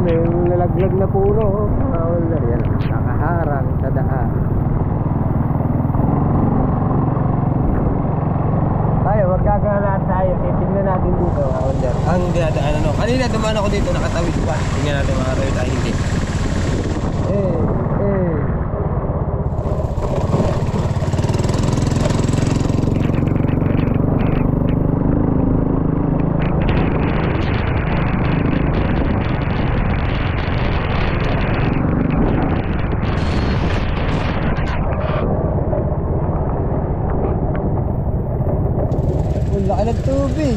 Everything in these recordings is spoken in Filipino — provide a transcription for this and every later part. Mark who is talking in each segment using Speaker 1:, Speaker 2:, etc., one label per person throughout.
Speaker 1: may nalaglag na puno. Yan, nakaharang sa daan. Tayo, magkakalaan tayo. Titignan natin dito. Ang dinadaan ano. Kanina dumaan ako dito, nakatawid pa. Tingnan natin mga tayo tayo hindi. Wala ka ng tubig.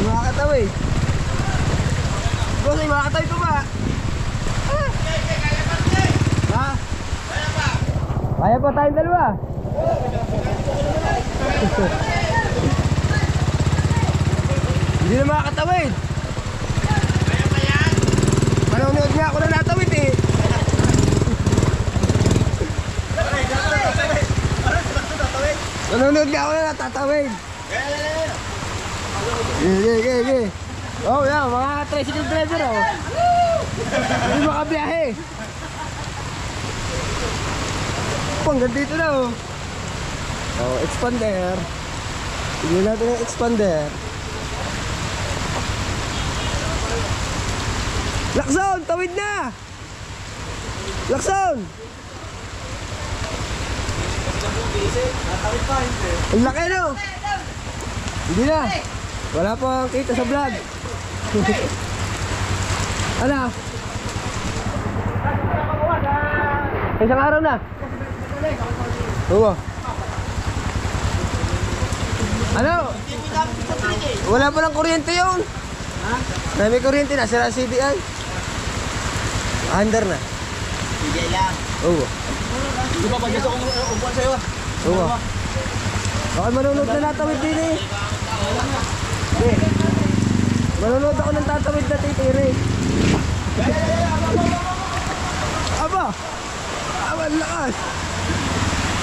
Speaker 1: Makakatawid. Boss, ay makakatawid ko ba? Ha? Kaya pa tayong dalawa. Hindi na makakatawid. Manonood nga ako na natawid eh. Manonood nga ako na natatawid. Sige. Oh yeah, mga tricycle driver oh. Hindi makabiyahe. Hanggang dito na oh. Oh, expander. Tignan natin yung expander. Lakson, tawid na! Lakson! Ang laki no? Hindi na. Wala pang kita sa vlog. Ano? Isang araw na. Oo. Ano? Wala pa lang kuryente yun. May kuryente na, sira CDI. Under na.
Speaker 2: Sige lang.
Speaker 1: Oo.
Speaker 2: Di ba pag-gusto kong upuan sa'yo?
Speaker 1: Oo. Bakit manunod na natawid din eh. Manunod ako ng tatawid na titiri. Aba! Aba, lakas!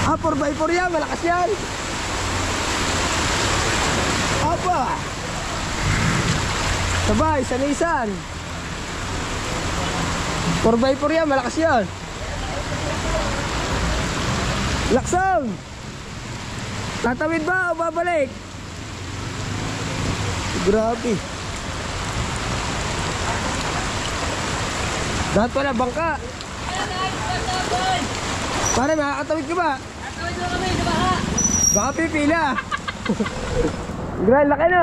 Speaker 1: 4x4 yan, malakas yan! Aba! Sabay, sa Nissan 4x4 yan, malakas yan. Lakson! Tatawid ba o babalik? Grabe. Dapat pala bangka. Pare, makakatawid ka ba? Makakatawid mo kami, di ba ha? Baka pipila. Grabe, laki na.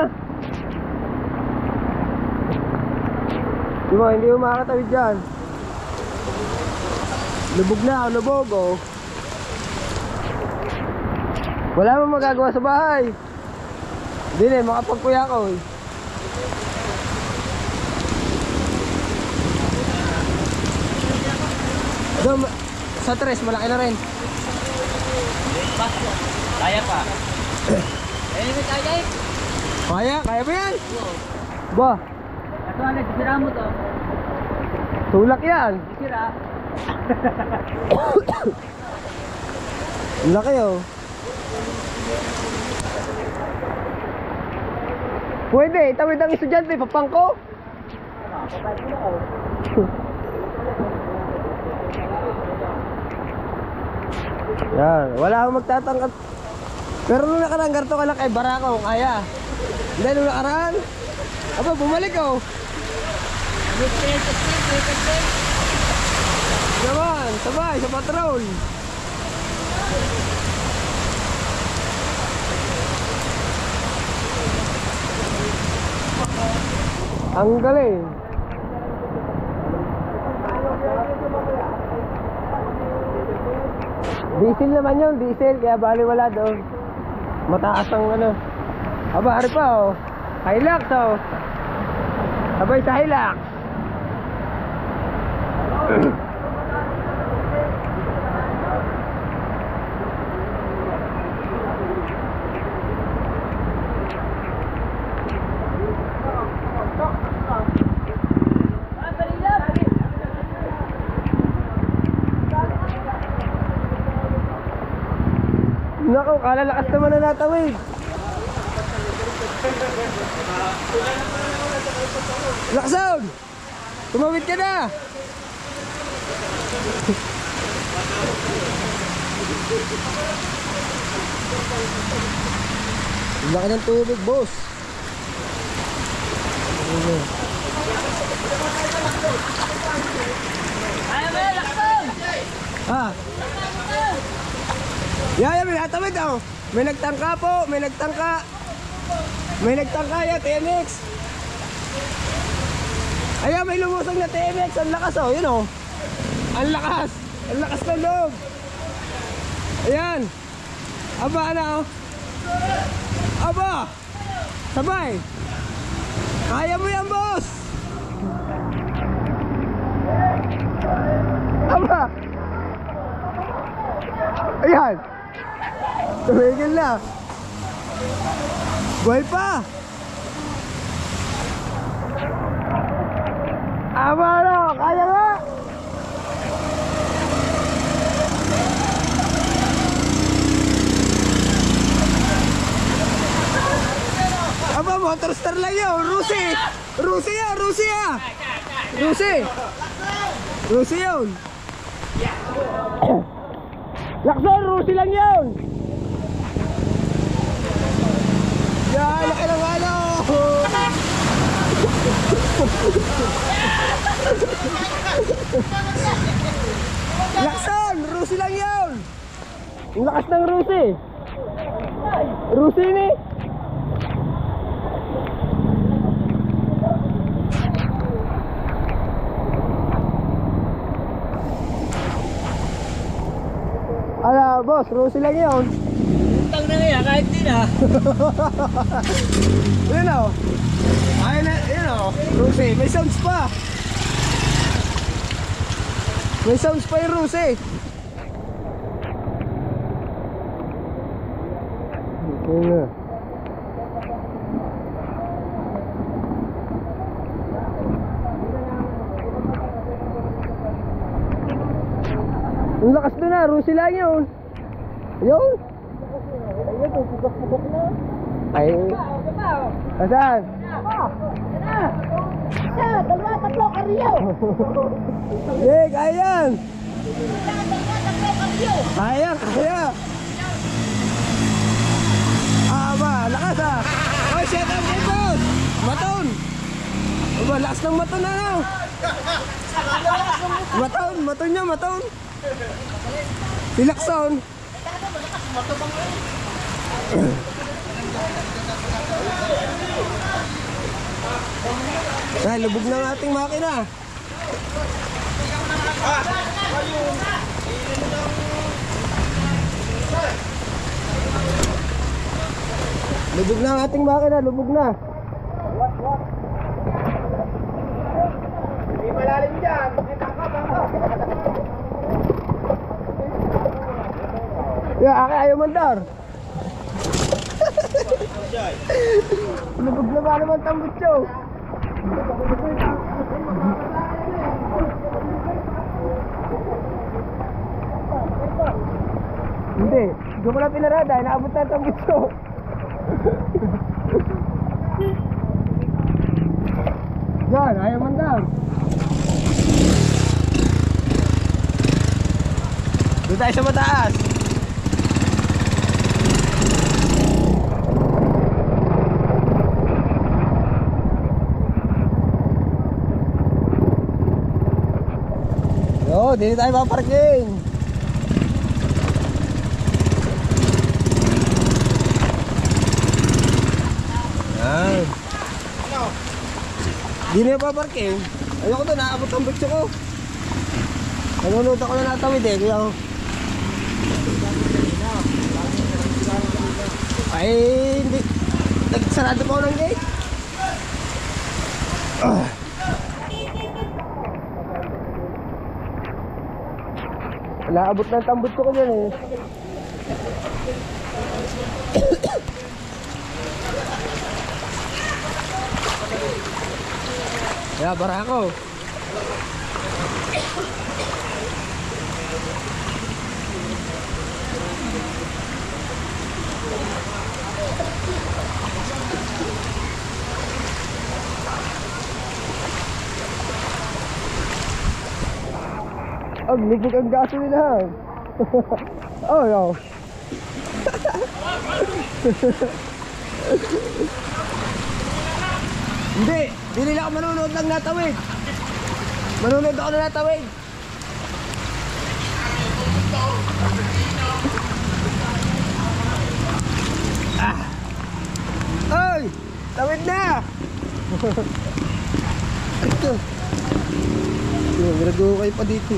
Speaker 1: Diba, hindi mo makakatawid dyan. Lubog na, lubog oh. Wala mo magagawa sa bahay. Hindi na, makapagkuya ko eh. Doon, sa tres, malaki na rin.
Speaker 2: Kaya pa.
Speaker 1: Kaya ba yan? Ba?
Speaker 2: Ito Alex, sira mo to.
Speaker 1: Tulak yan.
Speaker 2: Sira.
Speaker 1: Laki oh. Pwede, tawid ang estudyante, papangko. Yan, wala akong magtatangkat. Pero nung nakaraan ganito kalaki, barako, kaya. Hindi, nung nakaraan, aba, bumalik oh. Naman, sabay, sa patrol. Ang galing. Diesel naman yun, diesel, kaya baliwala doon. Mataas ang ano. Aba, hari pa oh. Hilux oh. Sabay sa Hilux. Naku, kalalakas naman na natawid. Lakson! Tumawid ka na! Laki ng tubig, boss.
Speaker 2: Ay, may lakson!
Speaker 1: Ah. Yaya, may natawid oh. May nagtangka po, may nagtangka. May nagtangka ya, TMX. Ayan, may lumusong na TMX. Ang lakas oh, yun oh. Ang lakas. Ang lakas ng loob. Ayan. Aba, ano oh. Aba. Sabay. Kaya mo yan, boss. Aba. Ayan. Tumigil na. Buhay pa. Aba na. Kaya nga. Aba, motor star lang yun. Rusi. Rusi yan. Rusi yan. Rusi. Rusi yun. Lakson, Rusi lang yun. Yan, laki ng ano. Lakson, Rusi lang yun. Ang lakas ng Rusi. Rusi ni. Ala, boss, Rusi lang yun.
Speaker 2: Utang na nga, kahit di na.
Speaker 1: Yun o. Ayun na, yun o. Rusi, may sounds pa. May sounds pa yung Rusi. Yun na. Ang lakas doon na, Rusi lang yun. Yun. Ayun, pupukok na. Ay. Asan?
Speaker 3: Isa, dalawa, tatlo, karyo.
Speaker 1: Hey, kaya yan.
Speaker 3: Dalawa, tatlo, karyo.
Speaker 1: Kaya, kaya. Aba, lakas ah. Oh, shut up, hey, boss. Maton. Aba, lakas ng maton na no. Maton, maton niya, maton. Si Lakson. Ay, lubog na ang ating makina. Lubog na ang ating makina, lubog na. Hindi malalim dyan, makitangkap ako. Ya, aki ayaw mandar. Lubog na ba naman tambutso? Hindi, doon ko lang pinarada, inaabot na ang tambutso. Yan, ayaw mandar. Doon tayo sa mataas. Yo, dito tayo paparking. Yan. Di na paparking. Ayoko doon, naabot ang bitso ko. Nanonood ako na natawid eh, kaya ay, hindi. Nagsarado pa ako ng gate. Naabot na ang tambot ko dyan eh. Kaya para ako. Ang lubog ang gasolinahan. Oh, yo. Hindi nila ako manunood ng natawid. Manunood ako ng natawid. Ay! Tawid na! Ito. Ginagawa kayo pa dito.